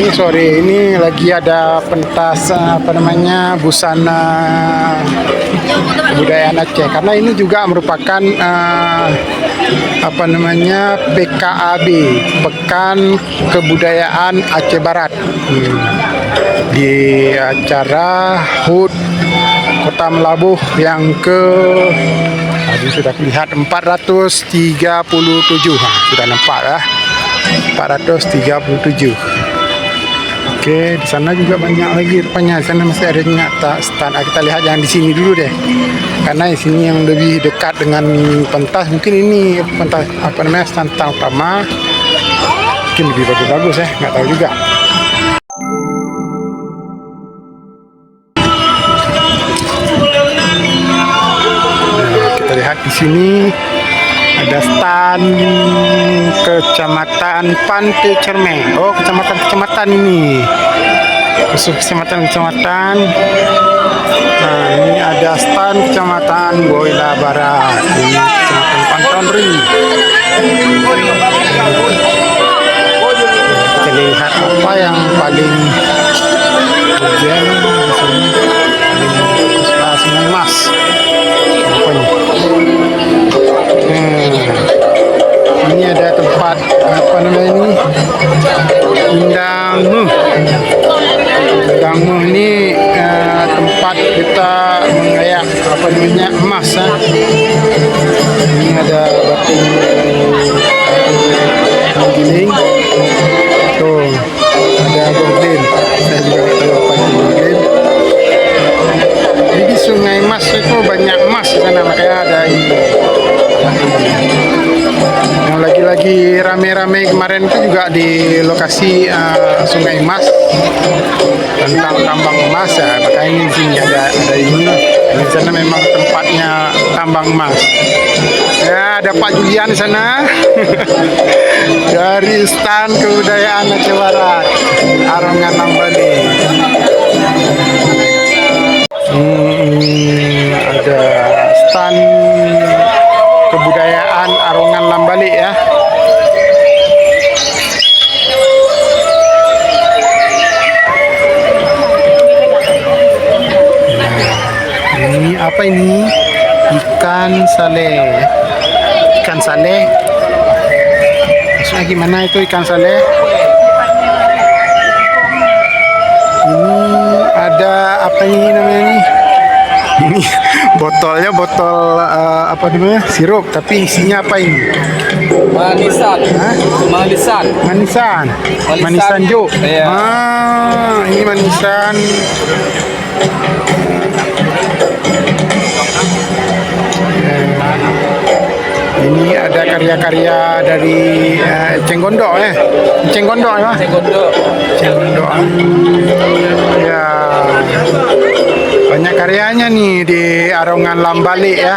Ini sore ini lagi ada pentas busana kebudayaan Aceh, karena ini juga merupakan PKAB, Pekan Kebudayaan Aceh Barat. Di acara HUT Kota Melabuh yang tadi sudah lihat 437. Sudah nampak ya, 437. Oke, di sana juga banyak lagi rupanya. Di sana masih ada stand. Kita lihat yang di sini dulu deh, karena di sini yang lebih dekat dengan pentas. Mungkin ini pentas stand utama. Mungkin lebih bagus-bagus ya, nggak tahu juga. Kita lihat di sini ada stand Kecamatan Pantai Cermai. Oh, kecamatan ini. Khusus kecamatan. Nah, ini ada stand Kecamatan Boila Barat. Ini Kecamatan Pantonri. Kita lihat apa yang paling urgent di sini. Sungai Mas. Ini ada tempat Indangmu ini tempat kita mengayak emas. Ini ada batu giling. Tuh, ada gorden. Saya juga tahu apa itu gorden. Jadi Sungai Mas itu banyak emas karena makanya ada ini. Yang lagi rame-rame kemarin itu juga di lokasi Sungai Mas tentang tambang emas ya. Makanya ini di sini ada ini. Di sana memang tempatnya tambang emas. Ya, ada Pak Julian di sana. Dari stand kebudayaan Aceh Barat, Arongan Lambali. Ada stand kebudayaan Arongan Lambali ya. Ini apa ini? Ikan sale. Ikan sale. Maksudnya gimana itu ikan sale? Ini ada apa ini namanya nih? Ini botolnya botol sirup, tapi isinya apa ini? Manisan. Hah? Manisan Jo. Iya. Ini manisan. Ini ada karya-karya dari Cenggondok ya. Cenggondok ya. Cenggondok. Ya. Banyak karyanya nih di Arongan Lambali ya.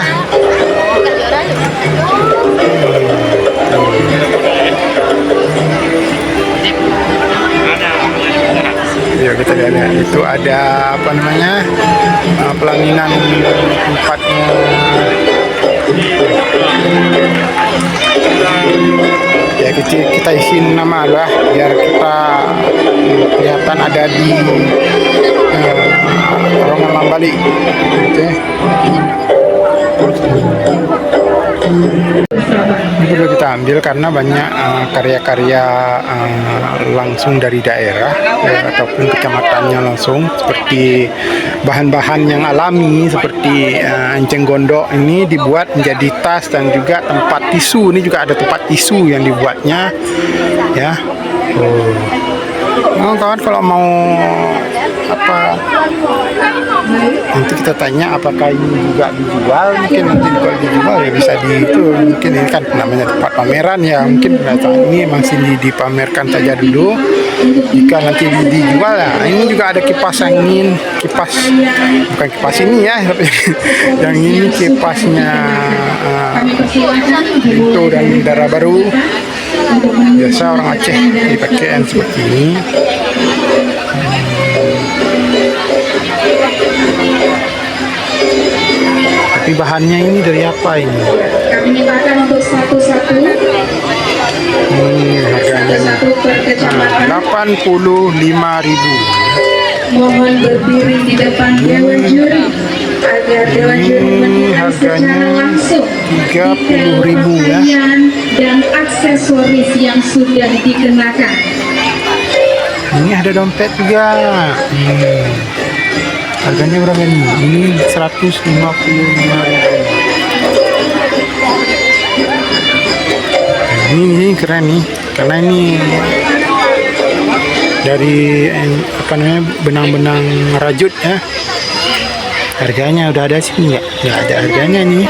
Ya, kita lihat itu ada pelaminan tempatnya. Ya, kita isi nama lah biar kita kelihatan ada di Arongan Lambali. Oke. Ini perlu kita ambil karena banyak karya-karya langsung dari daerah ya, ataupun kecamatannya langsung, seperti bahan-bahan yang alami seperti enceng gondok ini dibuat menjadi tas, dan juga tempat tisu. Ini juga ada tempat tisu yang dibuatnya ya. Kawan kalau mau nanti kita tanya apakah ini juga dijual. Mungkin nanti kalau dijual ya bisa mungkin ini kan namanya tempat pameran ya, mungkin ini masih dipamerkan saja dulu. Jika nanti dijual ya, ini juga ada kipas angin, bukan kipas ini ya, tapi yang ini kipasnya itu dan darah baru. Biasa orang Aceh dipakai seperti ini. Tapi bahannya ini dari apa ini? Kami mintakan untuk satu-satu Harganya nah, 85.000. Mohon berdiri di depan dewan juri agar dewan juri menilai secara langsung 30.000 ya. pakaian dan aksesoris yang sudah dikenakan. Ini ada dompet juga. Harganya berapa nih? Ini 155.000. Ini keren nih, karena ini dari apa namanya benang-benang rajut ya. Harganya udah ada sini nggak ada harganya nih.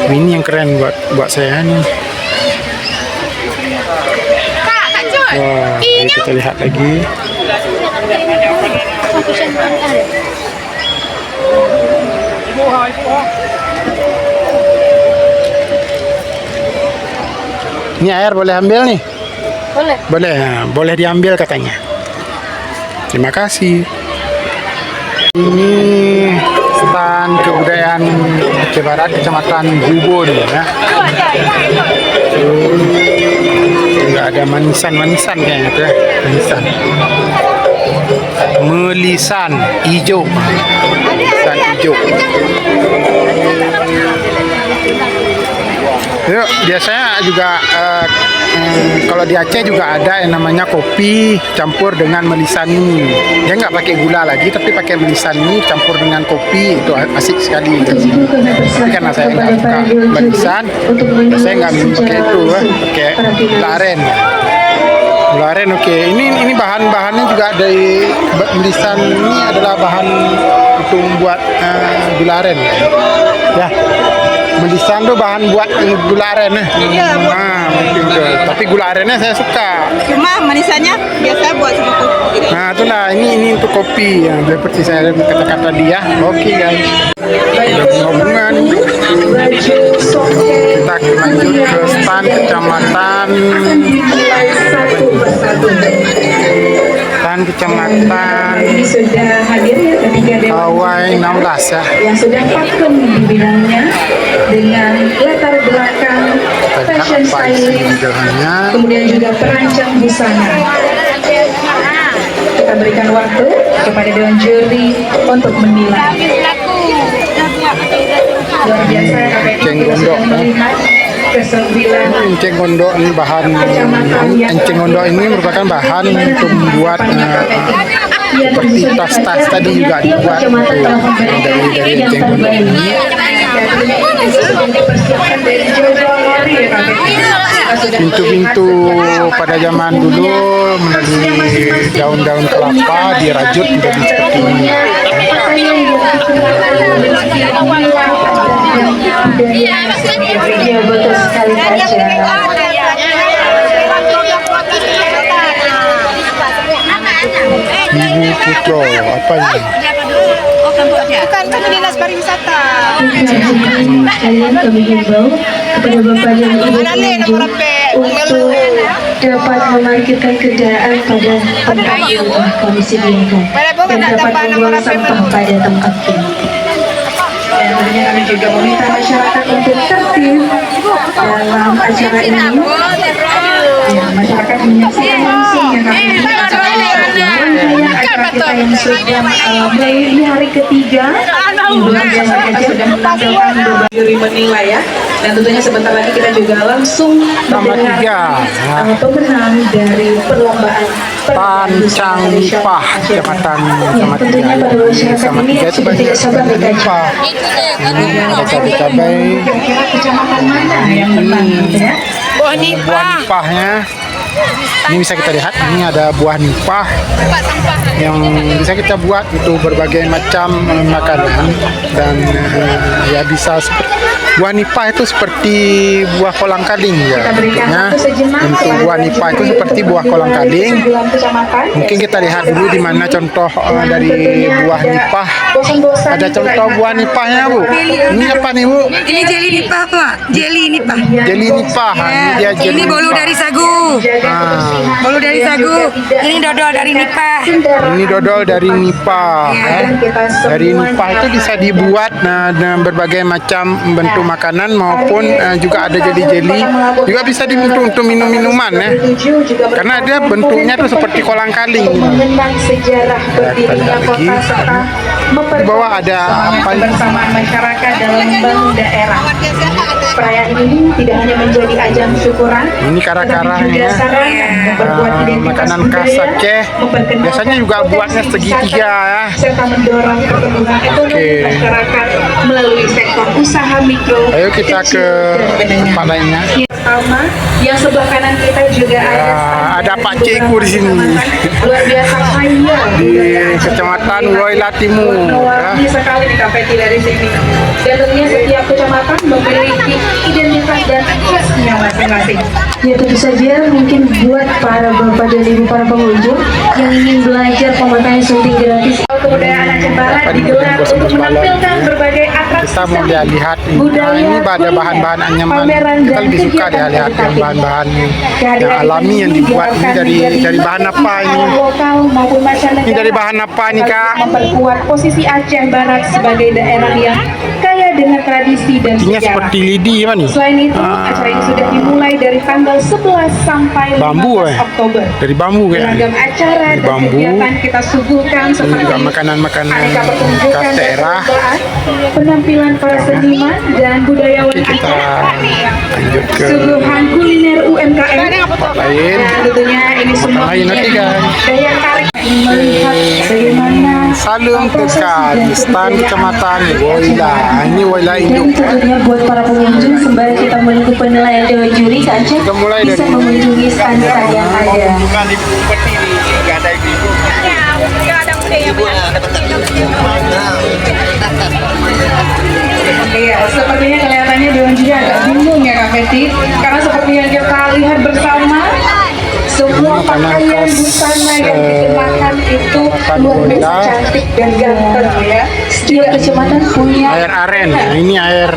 Ini yang keren buat saya nih. Wah, kita lihat lagi. Ini air boleh ambil nih? Boleh. Boleh, nah, boleh diambil katanya. Terima kasih. Ini stand kebudayaan Aceh Barat, Kecamatan Bubun ya. Enggak ada manisan kayaknya tuh ya. Manisan. Melisan hijau. Melisan hijau. Yuk, biasanya juga kalau di Aceh juga ada yang namanya kopi campur dengan melisani. Dia nggak pakai gula lagi, tapi pakai melisani campur dengan kopi, itu asik sekali. Tapi karena saya nggak suka melisan, saya nggak minum pakai itu, pakai gula aren. Gula aren oke. Ini bahan-bahannya juga dari melisan. Ini adalah bahan untuk membuat gula aren ya. Melisan tuh bahan buat gula aren. Iya. Nah, mungkin tuh. Tapi gula arennya saya suka. Cuma manisannya biasa buat sama kopi. Nah, itulah ini untuk kopi ya. Seperti saya katakan tadi ya. Oke guys. Ada hubungan. Kita lanjut ke stand kecamatan. Stand kecamatan Ini sudah hadir ya ketiga dewan Awai 16 ya. yang sudah pakem di bidangnya dengan latar belakang Kita lihat fashion apa isi styling, jalannya. kemudian juga perancang busana. Kita berikan waktu kepada dewan juri untuk menilai. Luar biasa KPI Enceng kita sudah gondok, melihat ke-9 Enceng gondok ini bahan enceng gondok ini merupakan bahan untuk membuat seperti tas-tas tadi juga dibuat dari enceng gondok ini. Pintu-pintu pada zaman dulu melalui daun-daun kelapa dirajut menjadi seperti ini. Iya betul sekali Kaca. Ibu Putro, apa ini? Bukan kan dinas pariwisata. Kalian kami himbau kepada Bapak dan Ibu pengunjung untuk dapat memarkirkan kendaraan pada tempat yang telah kami sediakan dan dapat membuang sampah pada tempat ini. Dan tentunya kami juga meminta masyarakat untuk tertib dalam acara ini. Ya, masyarakat menyaksikan langsung yang kami acara kita yang sudah mulai di hari ketiga. Bulan biasa kita sudah menampilkan beberapa juri menilai ya. Dan tentunya sebentar lagi kita juga langsung mendengar pemenang dari perlombaan Pancang Nipah, Kecamatan tentunya pada masyarakat ini sudah tidak sabar Nipah. Ini ada cabai-cabai. Kira-kira kecamatan mana yang menang gitu ya? Buah nipahnya. Ini bisa kita lihat, ini ada buah nipah yang bisa kita buat untuk berbagai macam makanan dan ya bisa seperti buah nipah itu seperti buah kolang kaling ya. Untuk buah nipah itu seperti buah kolang kaling. Mungkin kita lihat dulu di mana contoh dari buah nipah. Ada contoh buah nipahnya Bu. Ini apa nih Bu? Ini jeli nipah Pak. Jeli nipah. Jeli nipah. Ini dia jeli. Ini bolu nipah. dari sagu. Bolu dari sagu. Ini dodol dari nipah. Ini dodol dari nipah. Dari nipah itu bisa dibuat dengan berbagai macam bentuk makanan maupun juga ada jeli-jeli, juga bisa diminum untuk minum-minuman ya, karena dia bentuknya tuh seperti kolang-kaling gitu. Mengenang sejarah berdirinya lagi. kota serta Di bawah ada apa ini? kebersamaan masyarakat dalam membangun daerah. Perayaan ini tidak hanya menjadi ajang syukuran, Ini kara-karanya, juga sarana memperkuat identitas makanan khas budaya, Aceh. memperkenalkan Biasanya juga buatnya potensi segitiga wisata, ya. serta mendorong pertumbuhan ekonomi masyarakat melalui sektor usaha mikro. Ayo kita kecil, ke dan menengah. tempat lainnya. Pertama, yang sebelah kanan kita juga ada ada Pak Cikgu di sini. luar biasa kaya Di Kecamatan Woyla Timur ya. warna sekali di KPT dari sini. Dan tentunya setiap kecamatan memiliki identitas dan khasnya masing-masing. Ya tentu saja mungkin buat para bapak dan ibu para pengunjung yang ingin belajar pemakaian sunting gratis. Kebudayaan Aceh Barat digelar untuk menampilkan berbagai atraksi Kita mau lihat ini. budaya, Ini ada kuliner, bahan-bahan anyaman. pameran, Kita dan lebih suka kegiatan dia lihat yang edukatif. bahan-bahan yang Kehadiran alami yang dibuat ini dari bahan apa ini? lokal maupun mancanegara. Ini dari bahan apa nih, Kak? Memperkuat posisi Aceh Barat sebagai daerah yang kaya dengan tradisi dan Ini sejarah. seperti lidi apa nih? Selain itu, acara ini sudah dimulai dari tanggal 11 sampai 15 Bambu, Oktober. Dari bambu kayaknya. Beragam acara Dari dan bambu. kegiatan kita suguhkan Ini seperti juga makanan-makanan aneka pertunjukan khas dan daerah. perlombaan, penampilan para seniman dan budayawan Kita Aceh, lanjut ke suguhan kuliner UMKM, tempat lain. dan tentunya ini semua lain nanti, guys. daya tarik melihat bagaimana Salung proses dekat dan di stan kebudayaan Kecamatan Aceh Woyla. Ini Woyla dan induk. tentunya buat para pengunjung sembari kita menunggu penilaian Dewan Juri ke Aceh Kita mulai bisa dari- mengunjungi stand-stand yang ada. Iya, sepertinya kelihatannya Dewan Juri agak bingung ya Kak Feti, karena seperti yang kita lihat bersama, semua Makanan pakaian khas, busana yang dikenakan itu Kecamatan luar biasa Woyla. cantik dan ganteng ya. Setiap kecamatan punya Air aren. Nah, ini air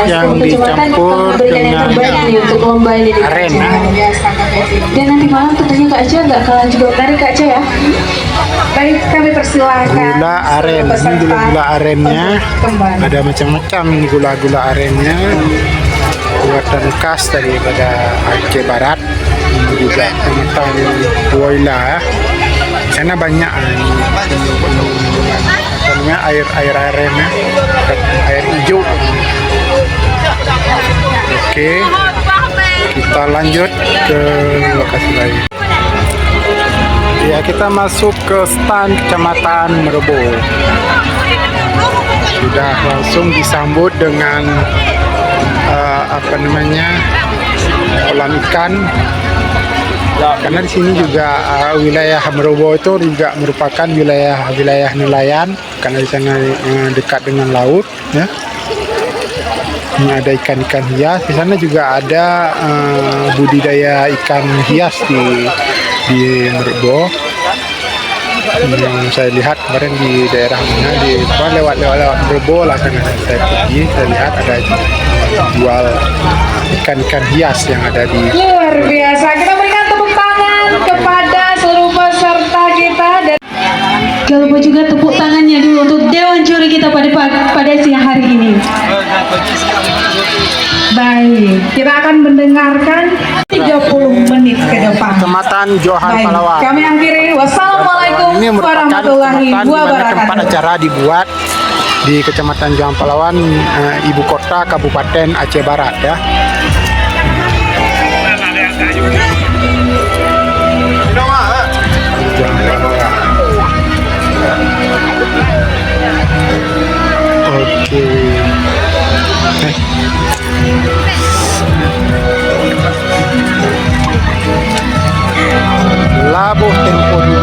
yang setiap kecamatan dicampur memberikan yang dengan terbaik nih untuk lomba ini di aren, Aceh. ya. Luar biasa, Kak Feti. Dan nanti malam tentunya Kak Aceh nggak kalah juga menarik Kak Aceh ya. Baik, kami persilahkan gula aren. Ini peserta gula-gula arennya. kembali. Ada macam-macam ini gula-gula arennya. Buatan khas daripada Aceh Barat. Ini juga Kecamatan Woyla ya. Di sana banyak namanya air arennya, air hijau. Oke, kita lanjut ke lokasi lain. Ya, kita masuk ke stan Kecamatan Merebo. Sudah langsung disambut dengan kolam ikan. Karena di sini juga wilayah Merebo itu juga merupakan wilayah nelayan, karena di sana dekat dengan laut ya. Ini ada ikan-ikan hias. Di sana juga ada budidaya ikan hias di Merebo. Yang saya lihat kemarin di daerah mana, di lewat Merebo lah sana saya pergi, saya lihat ada jual ikan-ikan hias yang ada di. Luar biasa, kita berikan tepuk tangan kepada seluruh peserta kita dan jangan lupa juga tepuk tangannya dulu untuk Dewan Juri kita pada siang hari ini. Baik, kita akan mendengarkan 30 menit ke depan. Kecamatan Johan Baik, Palawan. kami akhiri. Wassalamualaikum Ini merupakan warahmatullahi kecamatan di mana tempat wabarakatuh. acara dibuat di Kecamatan Johan Palawan, ibu kota Kabupaten Aceh Barat ya. Johan Palawan. Oke. Labuh Tempo dulu.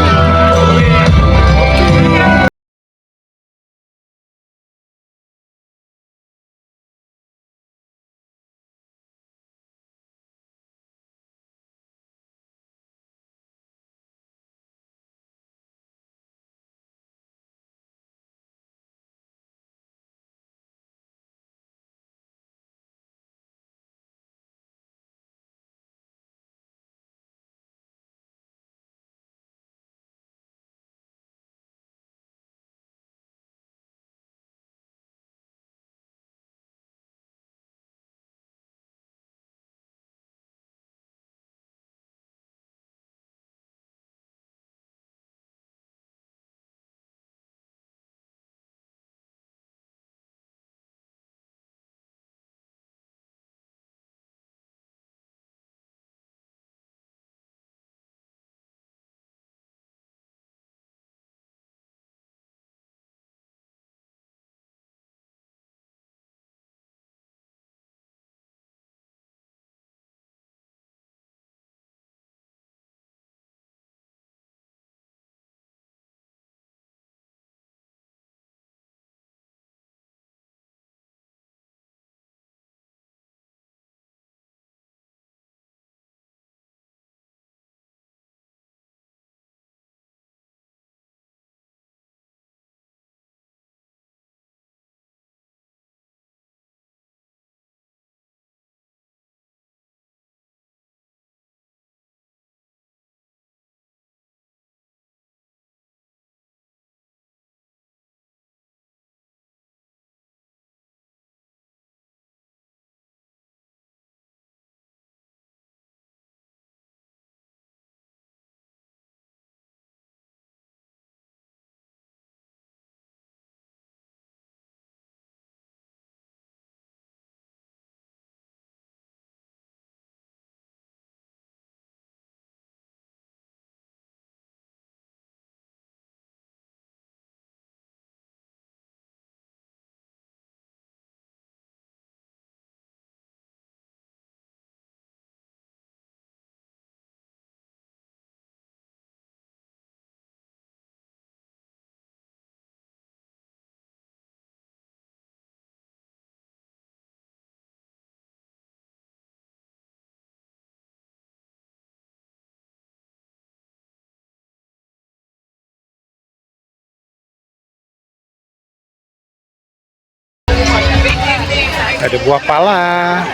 Ada buah pala,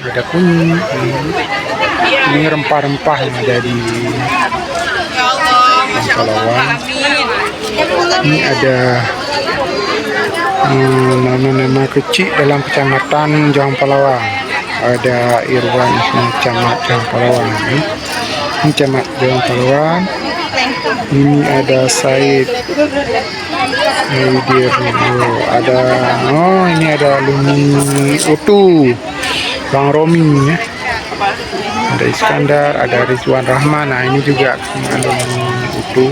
ada kunyit. Ini rempah-rempah yang ada di Palawang. Ini ada nama-nama kecil dalam kecamatan Johang Palawang. Ada Irwan Camat Johang Palawang. Ini Camat Johang Palawang. Ini ada Said. Ada ini ada Lumi Utu, Bang Romi ya. Ada Iskandar, ada Rizwan Rahman. Nah ini juga Lumi Utu.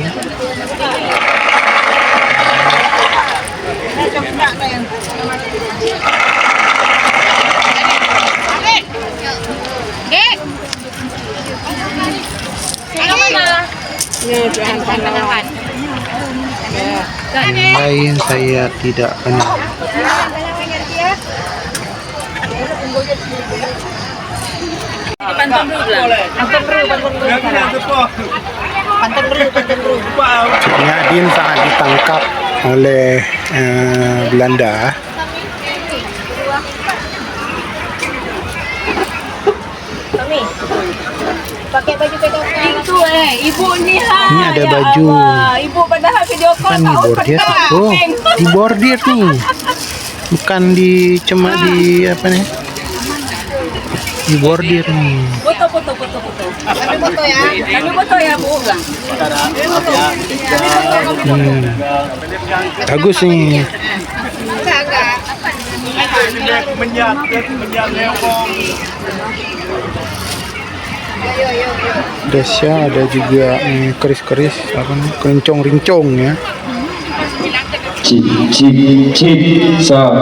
Yang lain saya tidak kenal. Nyadin saat ditangkap oleh Belanda. Pakai baju pedokan. Itu ibu ni ha. Ini ada baju. Ibu padahal video call Kan di bordir. Oh, di bordir nih. Bukan di cuma di apa nih? Di bordir nih. Foto. Kami foto ya. Kami foto ya, Bu. Bagus nih. Dasya ada juga keris-keris apa nih? Kencong-rincong ya. Cik satu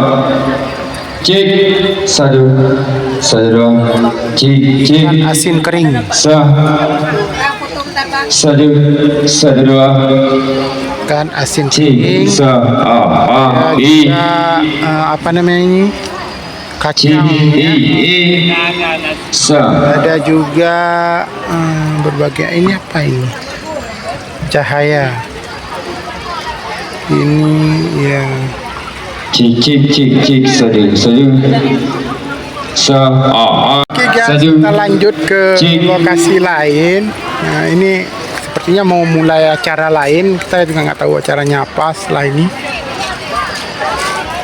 dua cik Asin kering. satu dua Kan asin cik kering. Apa namanya ini? Kacang. Ada juga berbagai ini apa ini? Cahaya. Ini ya. cik satu Oke guys, kita lanjut ke lokasi lain. Nah ini sepertinya mau mulai acara lain. Kita juga nggak tahu acaranya apa setelah ini.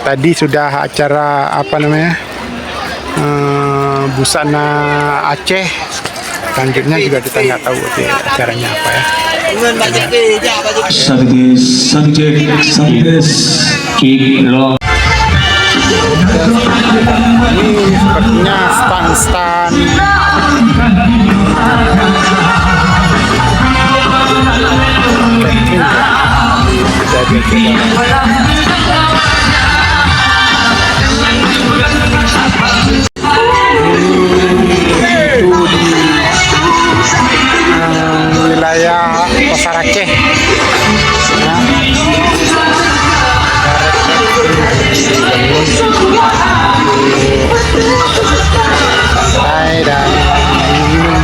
Tadi sudah acara apa namanya? Busana Aceh. Selanjutnya juga kita nggak tahu acaranya apa ya. satu kilo. Ini sepertinya stand-stand wilayah Pasar Aceh. Santai dan minum.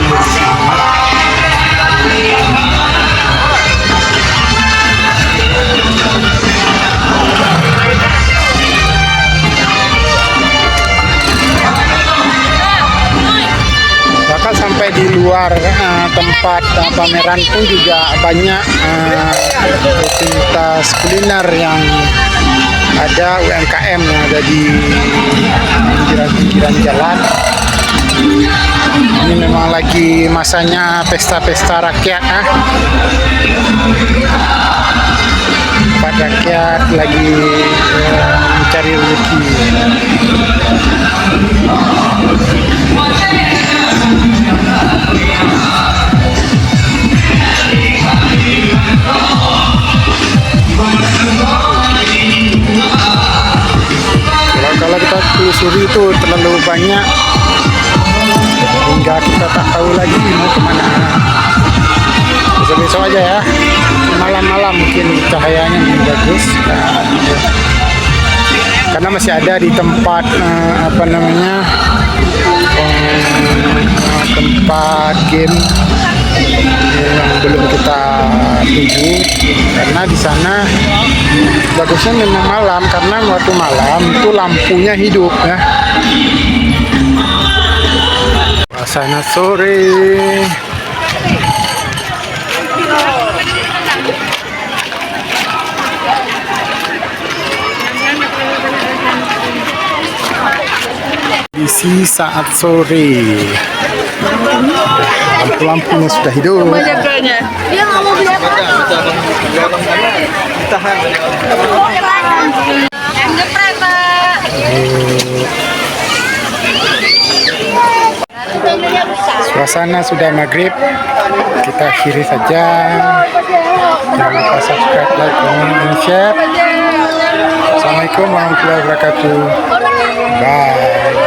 Bahkan sampai di luar tempat pameran pun juga banyak aktivitas kuliner yang ada UMKM yang ada di pinggiran jalan. Ini memang lagi masanya pesta-pesta rakyat, tempat rakyat lagi mencari rezeki. Kalau kita telusuri itu terlalu banyak hingga kita tak tahu lagi mau kemana. Besok-besok aja ya, malam-malam mungkin cahayanya lebih bagus. Karena masih ada di tempat apa namanya tempat game yang belum kita tuju, karena di sana bagusnya memang malam, karena waktu malam itu lampunya hidup ya. Suasana sore. Isi saat sore, lampu-lampunya sudah hidup. Dia nggak mau beli apa-apa. Yang jepret, Pak. Suasana sudah maghrib, kita akhiri saja. Jangan lupa subscribe, like, comment, dan share. Assalamualaikum warahmatullahi wabarakatuh. Bye.